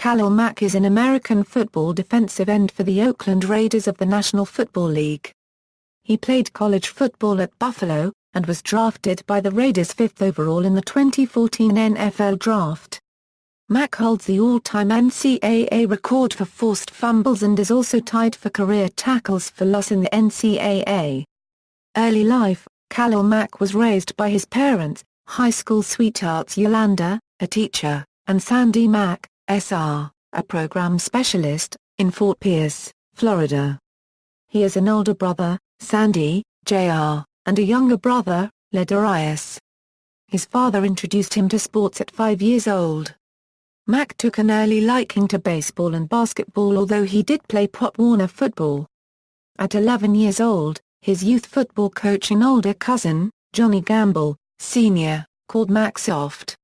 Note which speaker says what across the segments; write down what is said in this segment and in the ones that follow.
Speaker 1: Khalil Mack is an American football defensive end for the Oakland Raiders of the National Football League. He played college football at Buffalo, and was drafted by the Raiders 5th overall in the 2014 NFL Draft. Mack holds the all-time NCAA record for forced fumbles and is also tied for career tackles for loss in the NCAA. Early life: Khalil Mack was raised by his parents, high school sweethearts Yolanda, a teacher, and Sandy Mack, SR, a program specialist, in Fort Pierce, Florida. He has an older brother, Sandy, Jr., and a younger brother, Ledarius. His father introduced him to sports at 5 years old. Mack took an early liking to baseball and basketball, although he did play Pop Warner football. At 11 years old, his youth football coach and older cousin, Johnny Gamble, Sr., called Mack soft.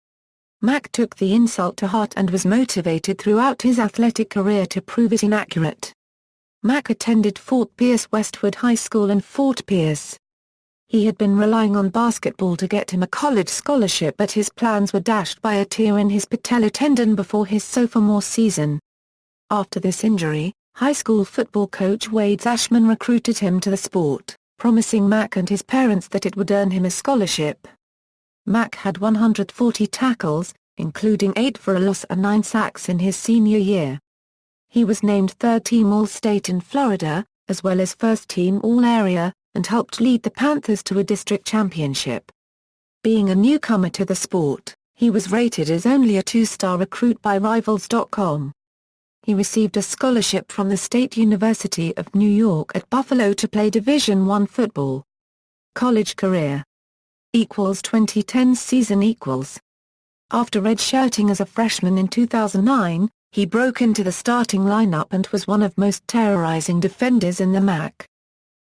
Speaker 1: Mack took the insult to heart and was motivated throughout his athletic career to prove it inaccurate. Mack attended Fort Pierce Westwood High School in Fort Pierce. He had been relying on basketball to get him a college scholarship, but his plans were dashed by a tear in his patellar tendon before his sophomore season. After this injury, high school football coach Wade Ashman recruited him to the sport, promising Mack and his parents that it would earn him a scholarship. Mack had 140 tackles, including 8 for a loss and 9 sacks in his senior year. He was named third-team All-State in Florida, as well as first-team All-Area, and helped lead the Panthers to a district championship. Being a newcomer to the sport, he was rated as only a 2-star recruit by Rivals.com. He received a scholarship from the State University of New York at Buffalo to play Division I football. College career 2010 season After redshirting as a freshman in 2009, he broke into the starting lineup and was one of most terrorizing defenders in the MAC.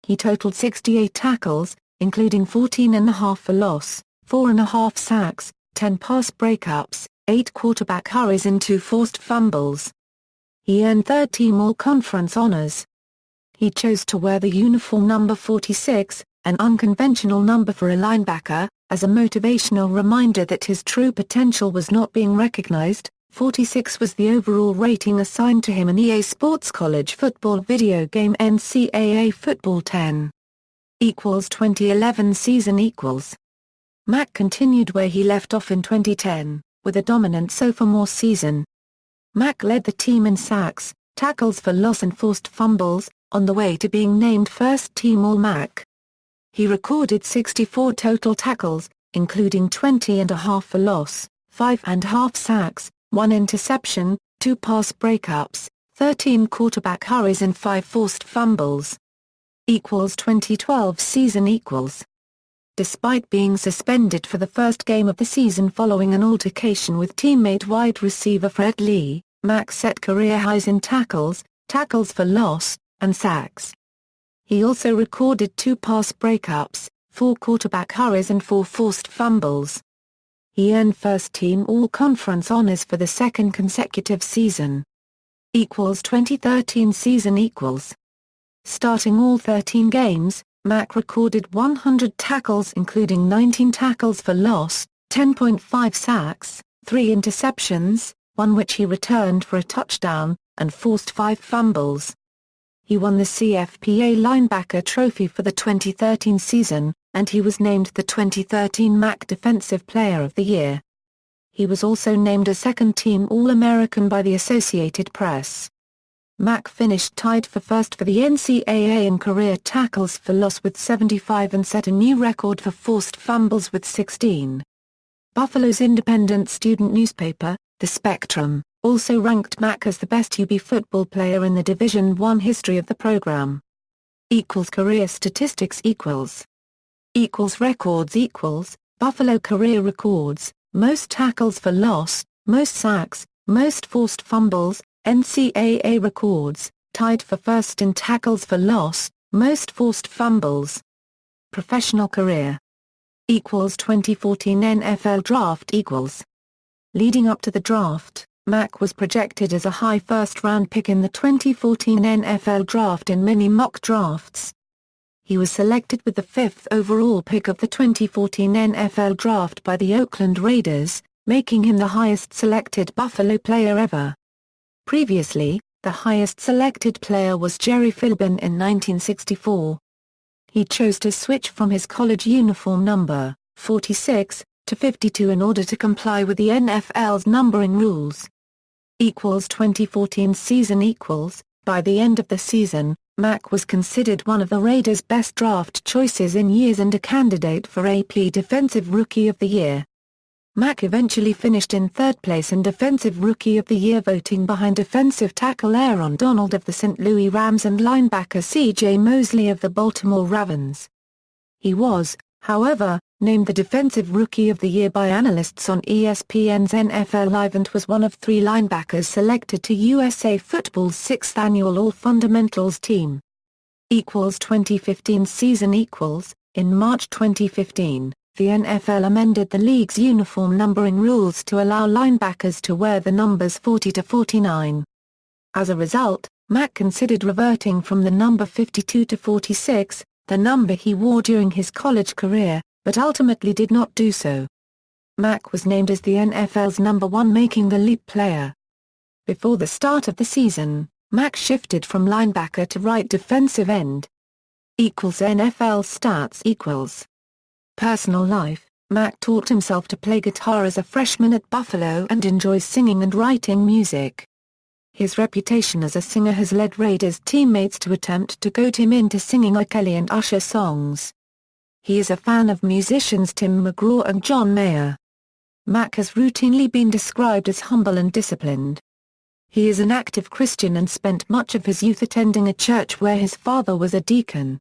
Speaker 1: He totaled 68 tackles, including 14.5 for loss, 4.5 sacks, 10 pass breakups, 8 quarterback hurries and 2 forced fumbles. He earned third-team All-Conference honors. He chose to wear the uniform number 46, an unconventional number for a linebacker, as a motivational reminder that his true potential was not being recognized. 46 was the overall rating assigned to him in EA Sports college football video game NCAA Football 10. 2011 season Mack continued where he left off in 2010, with a dominant sophomore season. Mack led the team in sacks, tackles for loss and forced fumbles, on the way to being named first-team All-MAC. He recorded 64 total tackles, including 20.5 for loss, 5.5 sacks, 1 interception, 2 pass breakups, 13 quarterback hurries and 5 forced fumbles. 2012 season Despite being suspended for the first game of the season following an altercation with teammate wide receiver Fred Lee, Mack set career highs in tackles, tackles for loss, and sacks. He also recorded 2 pass breakups, 4 quarterback hurries and 4 forced fumbles. He earned first-team All-Conference honors for the second consecutive season. 2013 season Starting all 13 games, Mack recorded 100 tackles including 19 tackles for loss, 10.5 sacks, 3 interceptions, 1 which he returned for a touchdown, and forced 5 fumbles. He won the CFPA Linebacker Trophy for the 2013 season, and he was named the 2013 MAC Defensive Player of the Year. He was also named a second-team All-American by the Associated Press. Mack finished tied for first for the NCAA in career tackles for loss with 75 and set a new record for forced fumbles with 16. Buffalo's independent student newspaper, The Spectrum, also ranked Mack as the best UB football player in the Division I history of the program. Career statistics records Buffalo career records, most tackles for loss, most sacks, most forced fumbles. NCAA records, tied for first in tackles for loss, most forced fumbles. Professional career 2014 NFL Draft Leading up to the draft, Mack was projected as a high first-round pick in the 2014 NFL Draft in many mock drafts. He was selected with the 5th overall pick of the 2014 NFL Draft by the Oakland Raiders, making him the highest selected Buffalo player ever. Previously, the highest selected player was Jerry Philbin in 1964. He chose to switch from his college uniform number, 46, to 52 in order to comply with the NFL's numbering rules. 2014 season. By the end of the season, Mack was considered one of the Raiders' best draft choices in years and a candidate for AP Defensive Rookie of the Year. Mack eventually finished in third place in Defensive Rookie of the Year voting behind defensive tackle Aaron Donald of the St. Louis Rams and linebacker C.J. Mosley of the Baltimore Ravens. He was, however, named the Defensive Rookie of the Year by analysts on ESPN's NFL Live and was one of 3 linebackers selected to USA Football's 6th annual All-Fundamentals team. 2015 season. In March 2015, the NFL amended the league's uniform numbering rules to allow linebackers to wear the numbers 40 to 49. As a result, Mack considered reverting from the number 52 to 46, the number he wore during his college career, but ultimately did not do so. Mack was named as the NFL's number 1 making the leap player. Before the start of the season, Mack shifted from linebacker to right defensive end. NFL stats. Personal life: Mack taught himself to play guitar as a freshman at Buffalo and enjoys singing and writing music. His reputation as a singer has led Raiders teammates to attempt to goad him into singing R. Kelly and Usher songs. He is a fan of musicians Tim McGraw and John Mayer. Mack has routinely been described as humble and disciplined. He is an active Christian and spent much of his youth attending a church where his father was a deacon.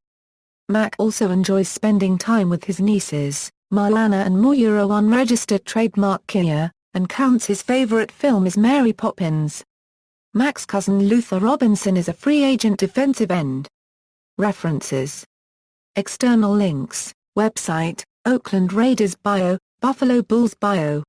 Speaker 1: Mack also enjoys spending time with his nieces, Moana and Moira unregistered trademark Kia, and counts his favorite film as Mary Poppins. Mack's cousin Luther Robinson is a free agent defensive end. References. External links: website, Oakland Raiders bio, Buffalo Bulls bio.